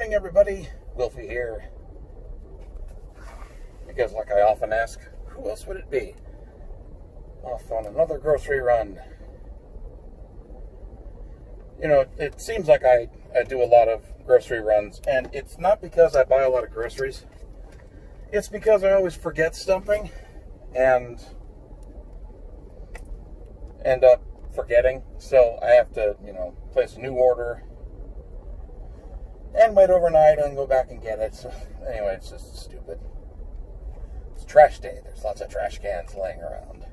morning, everybody. Wilfie here. Because like I often ask, who else would it be? Off on another grocery run. You know, it seems like I do a lot of grocery runs, and it's not because I buy a lot of groceries. It's because I always forget something and end up forgetting. So I have to, place a new order and wait overnight and go back and get it. So anyway, it's just stupid. It's trash day. There's lots of trash cans laying around,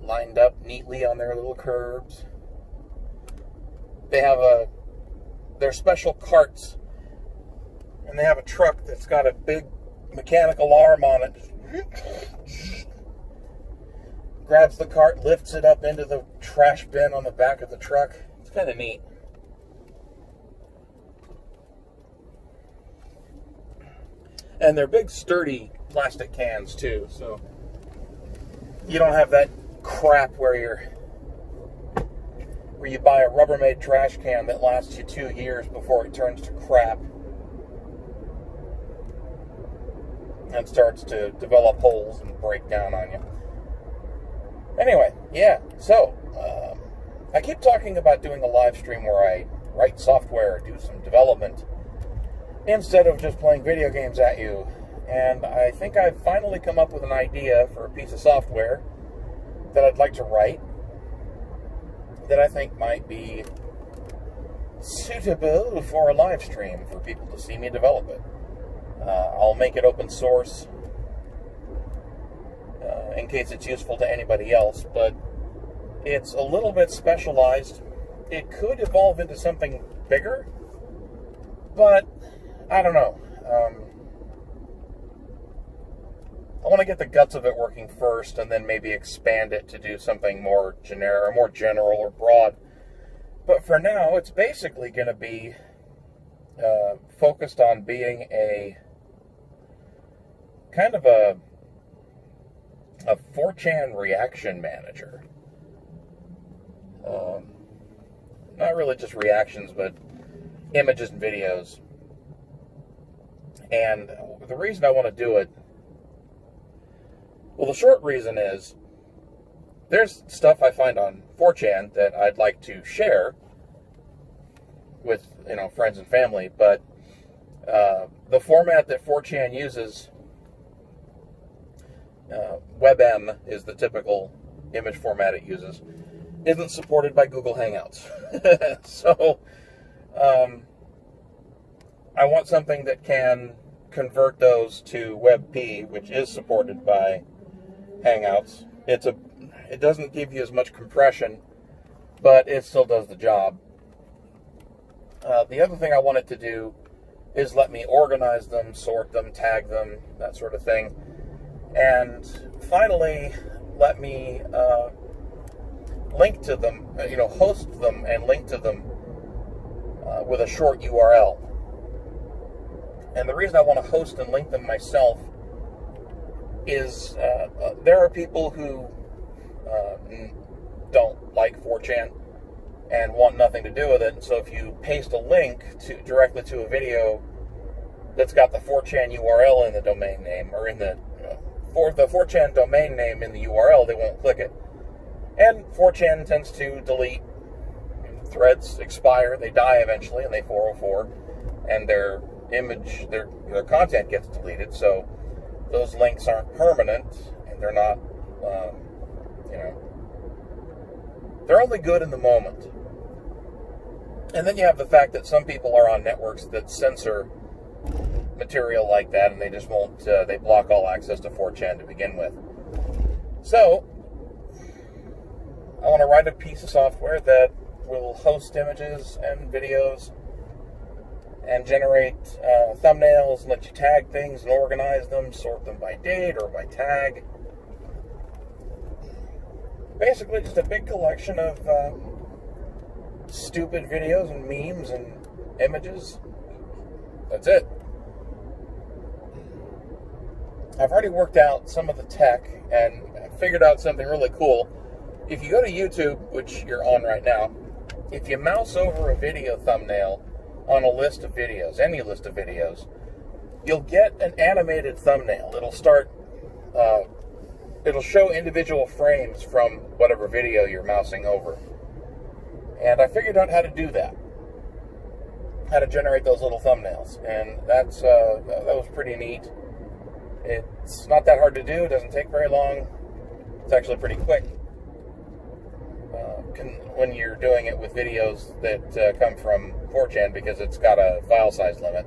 lined up neatly on their little curbs. They have their special carts, and they have a truck that's got a big mechanical arm on it. Grabs the cart, lifts it up into the trash bin on the back of the truck. It's kind of neat. And they're big, sturdy plastic cans, too, so you don't have that crap where you buy a Rubbermaid trash can that lasts you 2 years before it turns to crap and starts to develop holes and break down on you. Anyway, yeah, so I keep talking about doing a live stream where I write software, do some development, instead of just playing video games at you. And I think I've finally come up with an idea for a piece of software that I'd like to write that I think might be suitable for a live stream for people to see me develop it. I'll make it open source in case it's useful to anybody else, but it's a little bit specialized. It could evolve into something bigger, but I don't know. I want to get the guts of it working first, and then maybe expand it to do something more generic, or more general or broad. But for now, it's basically going to be focused on being a kind of a 4chan reaction manager. Not really just reactions, but images and videos. And the reason I want to do it, well, the short reason is there's stuff I find on 4chan that I'd like to share with, friends and family, but the format that 4chan uses, WebM is the typical image format it uses, isn't supported by Google Hangouts. So I want something that can convert those to WebP, which is supported by Hangouts. It doesn't give you as much compression, but it still does the job. The other thing I wanted to do is let me organize them, sort them, tag them, that sort of thing. And finally, let me link to them, host them and link to them with a short URL. And the reason I want to host and link them myself is there are people who don't like 4chan and want nothing to do with it. So if you paste a link directly to a video that's got the 4chan URL in the domain name, or in the 4chan domain name in the URL, they won't click it. And 4chan tends to delete. Threads expire, they die eventually, and they 404, and their image, their content gets deleted. So those links aren't permanent, and they're not, they're only good in the moment. And then you have the fact that some people are on networks that censor material like that, and they just won't, they block all access to 4chan to begin with. So I want to write a piece of software that will host images and videos and generate thumbnails and let you tag things and organize them, sort them by date or by tag. Basically just a big collection of stupid videos and memes and images. That's it. I've already worked out some of the tech and figured out something really cool. If you go to YouTube, which you're on right now, if you mouse over a video thumbnail on a list of videos, any list of videos, you'll get an animated thumbnail. It'll show individual frames from whatever video you're mousing over. And I figured out how to do that. How to generate those little thumbnails. And that was pretty neat. It's not that hard to do. It doesn't take very long. It's actually pretty quick. When you're doing it with videos that come from 4chan, because it's got a file size limit.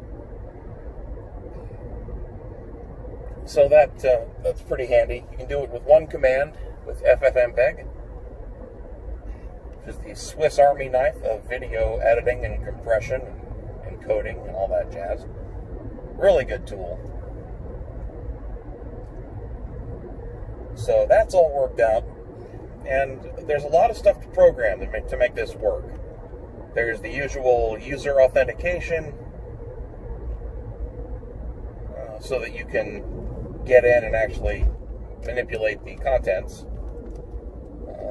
So that's pretty handy. You can do it with one command with FFmpeg, which is the Swiss Army knife of video editing and compression and encoding and all that jazz. Really good tool. So that's all worked out. And there's a lot of stuff to program to make this work. There's the usual user authentication, so that you can get in and actually manipulate the contents.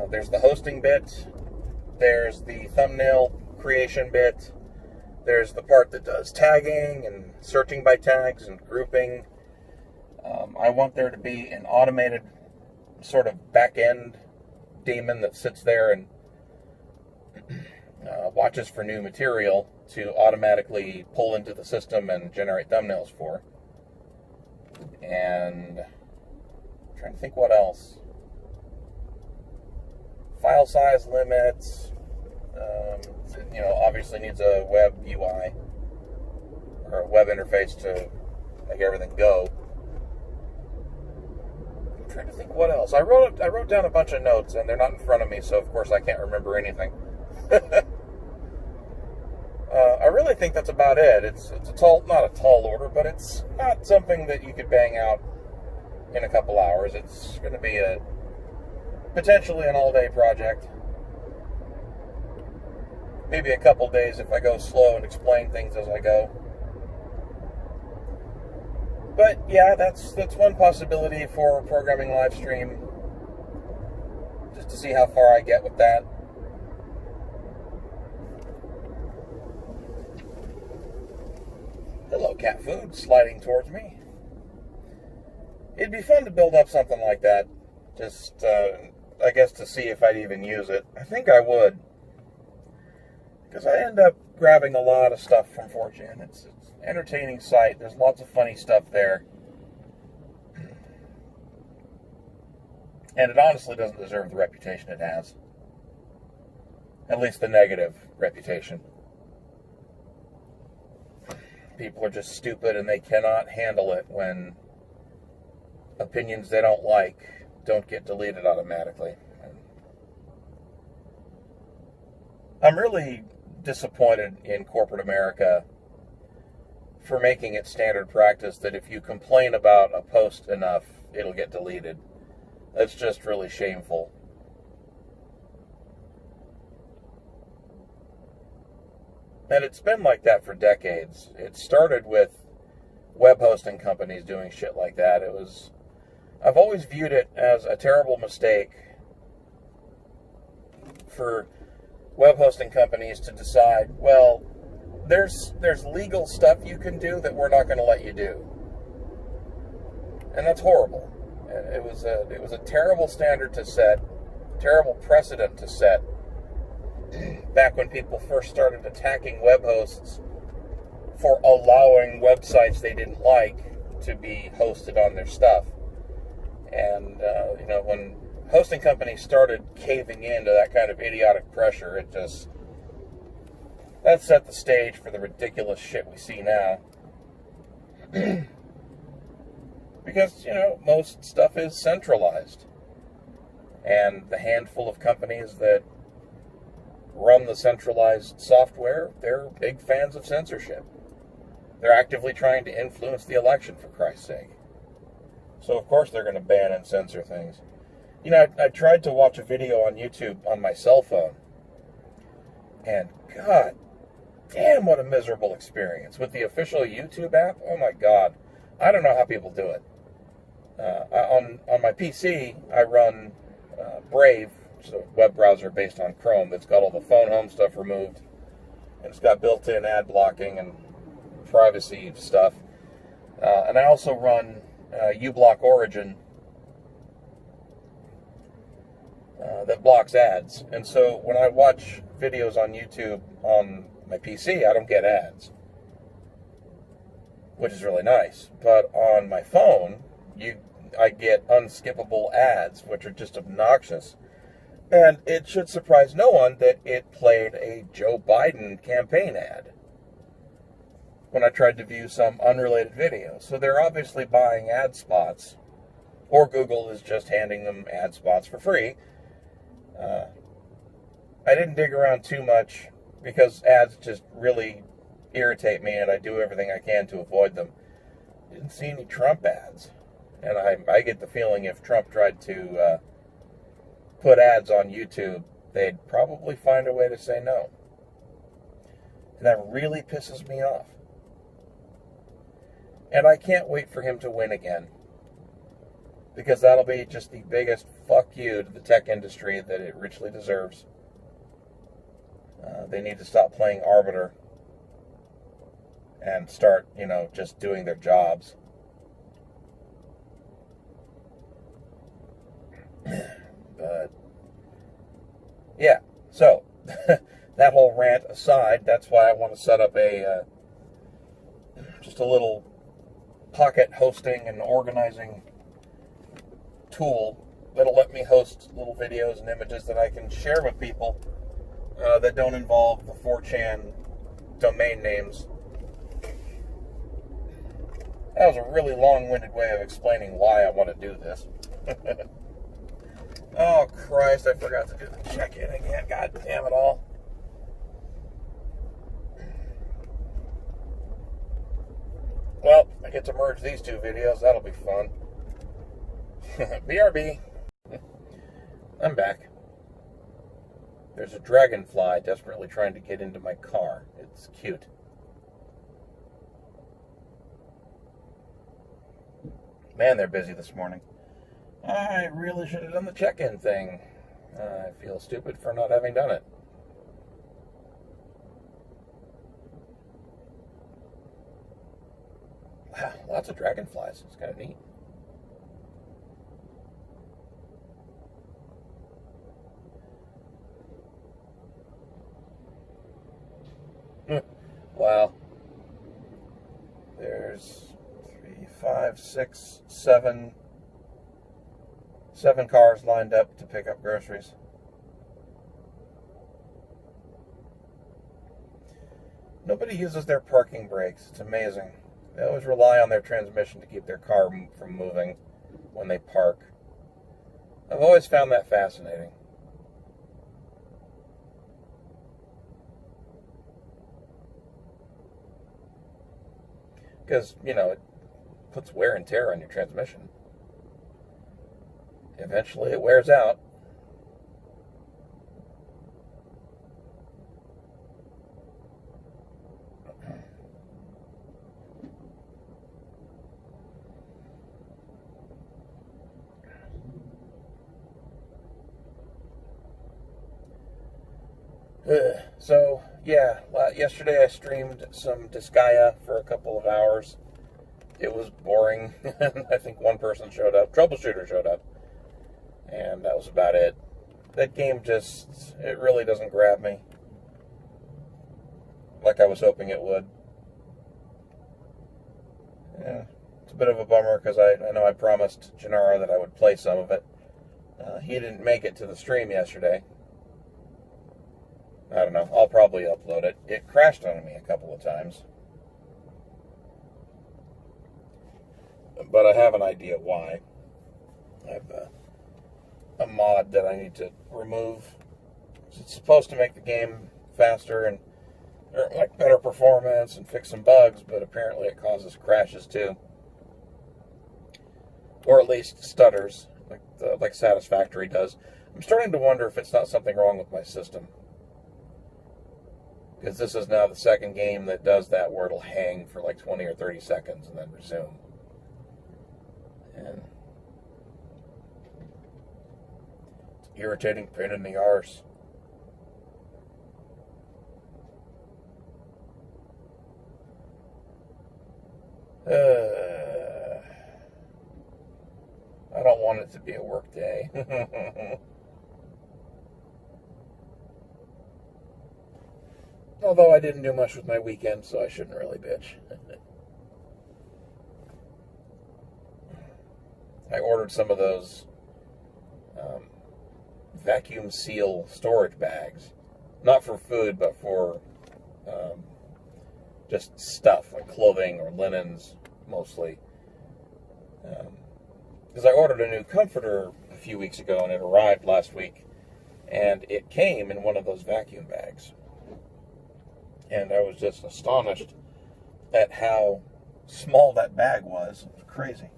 There's the hosting bit. There's the thumbnail creation bit. There's the part that does tagging and searching by tags and grouping. I want there to be an automated sort of back-end daemon that sits there and watches for new material to automatically pull into the system and generate thumbnails for. And I'm trying to think what else. File size limits. Obviously needs a web UI or a web interface to make everything go. I'm trying to think what else. I wrote down a bunch of notes, and they're not in front of me, so of course I can't remember anything. I really think that's about it. It's not a tall order, but it's not something that you could bang out in a couple hours. It's going to be potentially an all-day project. Maybe a couple days if I go slow and explain things as I go. But yeah, that's one possibility for programming live stream. Just to see how far I get with that. Hello, cat food, sliding towards me. It'd be fun to build up something like that. Just, I guess, to see if I'd even use it. I think I would. Because I end up grabbing a lot of stuff from 4chan. It's an entertaining site. There's lots of funny stuff there. And it honestly doesn't deserve the reputation it has. At least the negative reputation. People are just stupid and they cannot handle it when opinions they don't like don't get deleted automatically. I'm really disappointed in corporate America for making it standard practice that if you complain about a post enough, it'll get deleted. That's just really shameful. And it's been like that for decades. It started with web hosting companies doing shit like that. I've always viewed it as a terrible mistake for web hosting companies to decide, well, there's legal stuff you can do that we're not going to let you do. And that's horrible. It was a terrible standard to set, terrible precedent to set back when people first started attacking web hosts for allowing websites they didn't like to be hosted on their stuff. And, when hosting companies started caving into that kind of idiotic pressure, that set the stage for the ridiculous shit we see now. Because, most stuff is centralized. And the handful of companies that run the centralized software, they're big fans of censorship. They're actively trying to influence the election, for Christ's sake. So, of course, they're going to ban and censor things. I tried to watch a video on YouTube on my cell phone. And, God damn, what a miserable experience. With the official YouTube app, oh my God. I don't know how people do it. On my PC, I run Brave, which is a web browser based on Chrome that's got all the phone home stuff removed. And it's got built-in ad blocking and privacy stuff. And I also run uBlock Origin that blocks ads. And so when I watch videos on YouTube on my PC, I don't get ads, which is really nice. But on my phone, I get unskippable ads, which are just obnoxious. And it should surprise no one that it played a Joe Biden campaign ad when I tried to view some unrelated video. So they're obviously buying ad spots, or Google is just handing them ad spots for free. I didn't dig around too much because ads just really irritate me, and I do everything I can to avoid them. Didn't see any Trump ads, and I get the feeling if Trump tried to put ads on YouTube, they'd probably find a way to say no. And that really pisses me off. And I can't wait for him to win again, because that'll be just the biggest fuck you to the tech industry that it richly deserves. They need to stop playing arbiter and start, just doing their jobs. But, yeah, so, that whole rant aside, that's why I want to set up just a little pocket hosting and organizing tool that'll let me host little videos and images that I can share with people that don't involve the 4chan domain names. That was a really long-winded way of explaining why I want to do this. Oh, Christ, I forgot to do the check-in again. God damn it all. Well, I get to merge these two videos. That'll be fun. BRB. I'm back. There's a dragonfly desperately trying to get into my car. It's cute. Man, they're busy this morning. I really should have done the check-in thing. I feel stupid for not having done it. Wow, lots of dragonflies. It's kind of neat. Wow. There's 3, 5, 6, 7 cars lined up to pick up groceries. Nobody uses their parking brakes. It's amazing. They always rely on their transmission to keep their car from moving when they park. I've always found that fascinating. Because, it puts wear and tear on your transmission. Eventually it wears out. So, yeah, yesterday I streamed some Disgaea for a couple of hours. It was boring. I think one person showed up. Troubleshooter showed up. And that was about it. That game it really doesn't grab me like I was hoping it would. Yeah, it's a bit of a bummer because I know I promised Gennaro that I would play some of it. He didn't make it to the stream yesterday. I don't know. I'll probably upload it. It crashed on me a couple of times. But I have an idea why. I have a mod that I need to remove. It's supposed to make the game faster and like better performance and fix some bugs, but apparently it causes crashes too. Or at least stutters, like Satisfactory does. I'm starting to wonder if it's not something wrong with my system. Because this is now the second game that does that, where it'll hang for like 20 or 30 seconds and then resume. And it's irritating pain in the arse. I don't want it to be a work day. Although I didn't do much with my weekend, so I shouldn't really bitch. I ordered some of those vacuum seal storage bags. Not for food, but for just stuff, like clothing or linens, mostly. Because I ordered a new comforter a few weeks ago, and it arrived last week. And it came in one of those vacuum bags. And I was just astonished at how small that bag was. It was crazy.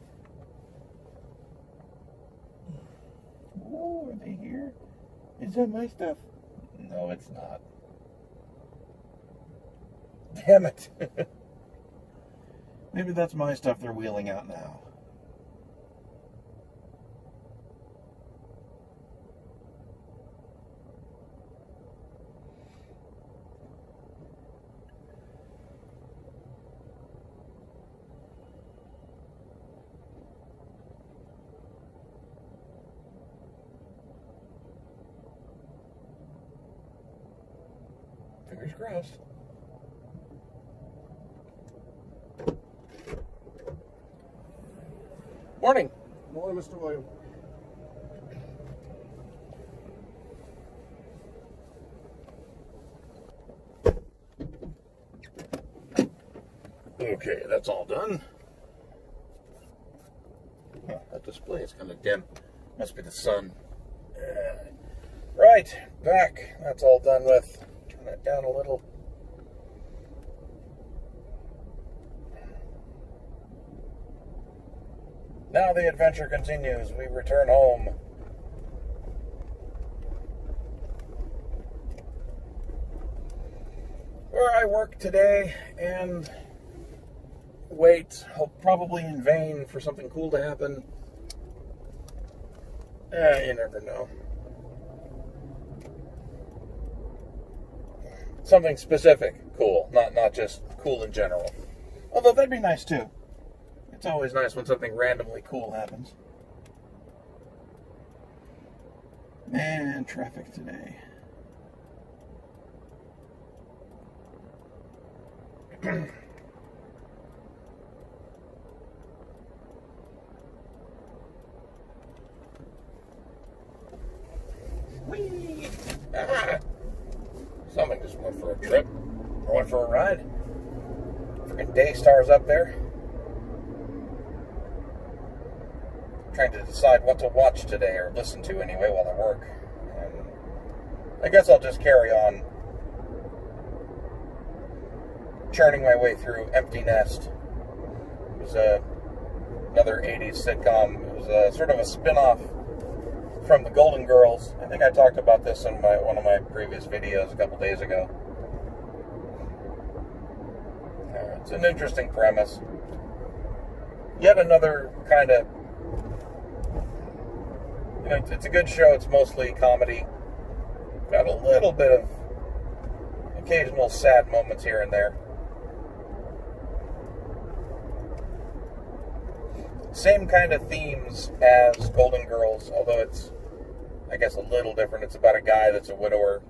Oh, are they here? Is that my stuff? No, it's not. Damn it. Maybe that's my stuff they're wheeling out now. Fingers crossed. Morning. Morning, Mr. William. Okay, that's all done. Huh, that display is kind of dim. Must be the sun. Right, back. That's all done with. Turn that down a little. Now the adventure continues. We return home. Where I work today and wait, hope probably in vain for something cool to happen. You never know. Something specific cool, not just cool in general. Although that'd be nice too. It's always nice when something randomly cool happens. Man, traffic today. Whee! Ah! Something just went for a trip. Or went for a ride. Freaking Daystar's up there. Trying to decide what to watch today, or listen to anyway, while I work. And I guess I'll just carry on churning my way through Empty Nest. It was another 80s sitcom. It was sort of a spin-off from the Golden Girls. I think I talked about this in one of my previous videos a couple days ago. It's an interesting premise. Yet another kind of... You know, it's a good show. It's mostly comedy. Got a little bit of occasional sad moments here and there. Same kind of themes as Golden Girls, although it's, I guess, a little different. It's about a guy that's a widower,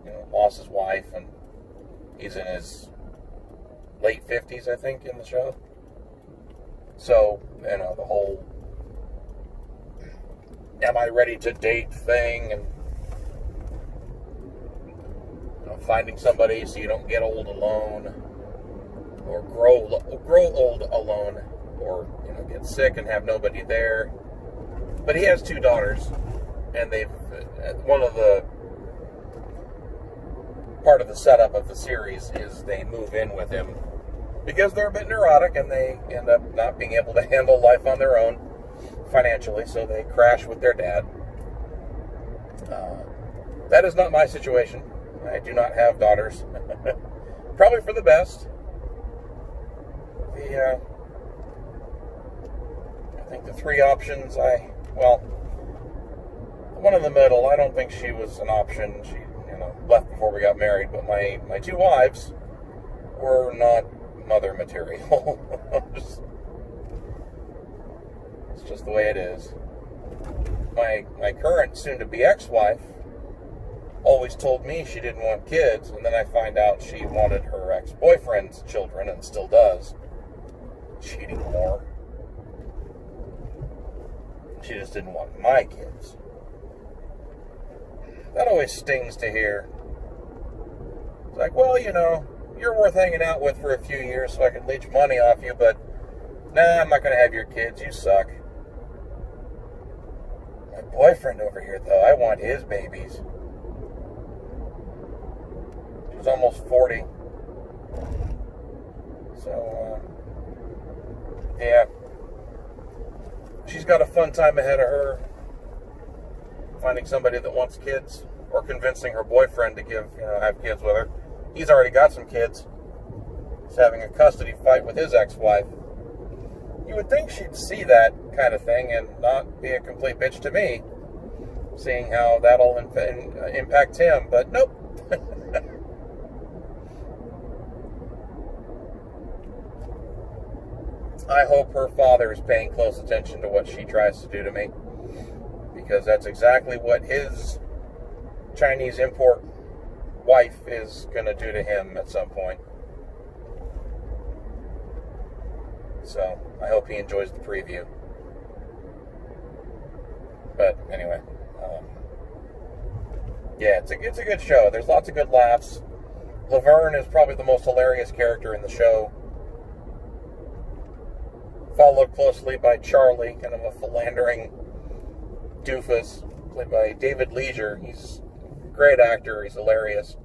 you know, lost his wife, and he's in his late 50s, I think, in the show. So, you know, the whole am I ready to date thing, and you know, finding somebody so you don't get old alone, or grow old alone, or you know, get sick and have nobody there. But he has 2 daughters, and they've one of the part of the setup of the series is they move in with him because they're a bit neurotic and they end up not being able to handle life on their own financially, so they crash with their dad. That is not my situation. I do not have daughters. Probably for the best. I think the 3 options, one in the middle, I don't think she was an option. She, you know, left before we got married, but my 2 wives were not mother material. It's just the way it is. My current soon-to-be ex-wife always told me she didn't want kids, and then I find out she wanted her ex-boyfriend's children, and still does. Cheating whore. She just didn't want my kids. That always stings to hear. It's like, well, you know, you're worth hanging out with for a few years so I can leech money off you, but nah, I'm not going to have your kids. You suck. My boyfriend over here, though, I want his babies. She's almost 40. So, yeah. She's got a fun time ahead of her. Finding somebody that wants kids, or convincing her boyfriend to have kids with her. He's already got some kids. He's having a custody fight with his ex-wife. You would think she'd see that kind of thing and not be a complete bitch to me, seeing how that'll impact him, but nope. I hope her father is paying close attention to what she tries to do to me, because that's exactly what his Chinese import wife is going to do to him at some point. So, I hope he enjoys the preview. But, anyway. Yeah, it's a good show. There's lots of good laughs. Laverne is probably the most hilarious character in the show. Followed closely by Charlie, kind of a philandering doofus, played by David Leisure. He's a great actor. He's hilarious.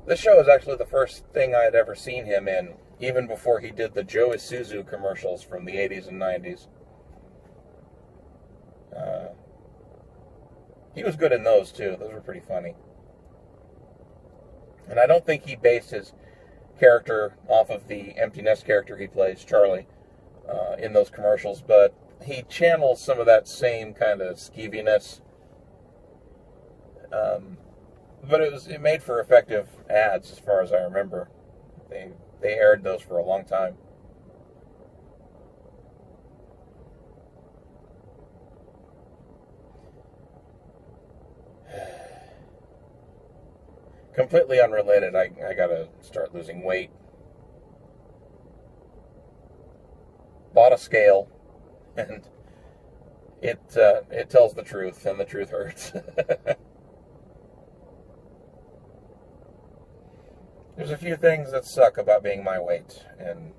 This show is actually the first thing I had ever seen him in, even before he did the Joe Isuzu commercials from the 80s and 90s. He was good in those, too. Those were pretty funny. And I don't think he based his character off of the empty nest character he plays, Charlie, in those commercials, but he channels some of that same kind of skeeviness. But it made for effective ads, as far as I remember. They aired those for a long time. Completely unrelated, I gotta start losing weight. Bought a scale, and it tells the truth, and the truth hurts. There's a few things that suck about being my weight, and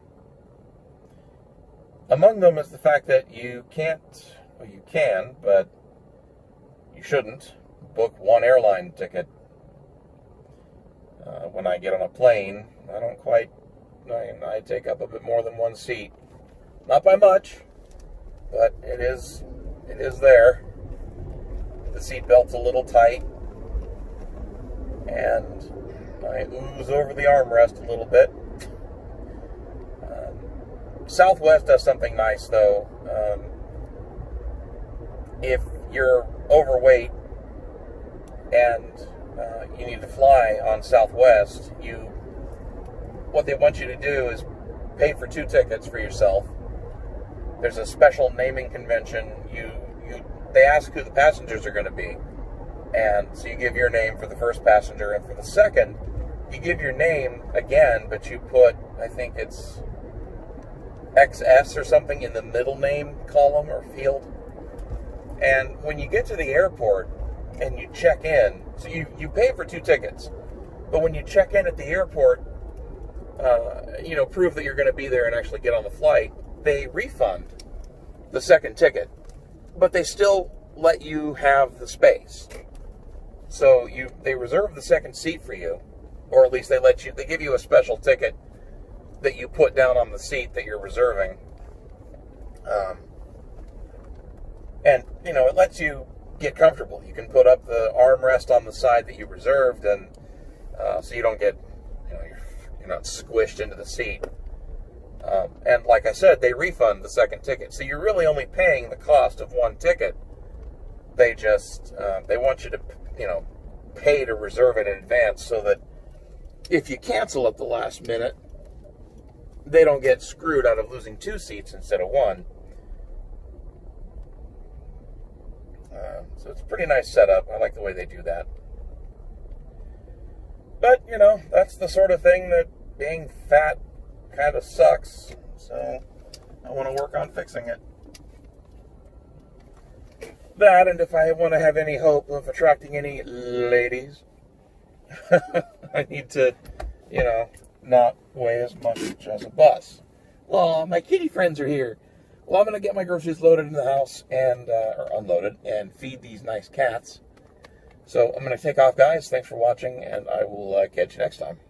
among them is the fact that you can, but you shouldn't, book one airline ticket. When I get on a plane, I take up a bit more than one seat. Not by much, but it is there. The seatbelt's a little tight, and I ooze over the armrest a little bit. Southwest does something nice, though. If you're overweight and you need to fly on Southwest, what they want you to do is pay for 2 tickets for yourself. There's a special naming convention. They ask who the passengers are going to be, and so you give your name for the first passenger, and for the second, you give your name again, but you put, I think it's XS or something in the middle name column or field. And when you get to the airport and you check in, so you pay for 2 tickets, but when you check in at the airport, prove that you're going to be there and actually get on the flight, they refund the second ticket, but they still let you have the space. So they reserve the second seat for you, or at least they give you a special ticket that you put down on the seat that you're reserving. And it lets you get comfortable. You can put up the armrest on the side that you reserved, and so you don't get, you're not squished into the seat. And like I said, they refund the second ticket, so you're really only paying the cost of one ticket. They just they want you to pay to reserve it in advance, so that if you cancel at the last minute, they don't get screwed out of losing 2 seats instead of 1. So it's a pretty nice setup. I like the way they do that. But, you know, that's the sort of thing that being fat kind of sucks. So I want to work on fixing it. That, and if I want to have any hope of attracting any ladies, I need to, you know, not weigh as much as a bus. Well, my kitty friends are here. Well, I'm going to get my groceries loaded in the house and, or unloaded, and feed these nice cats. So I'm going to take off, guys. Thanks for watching, and I will catch you next time.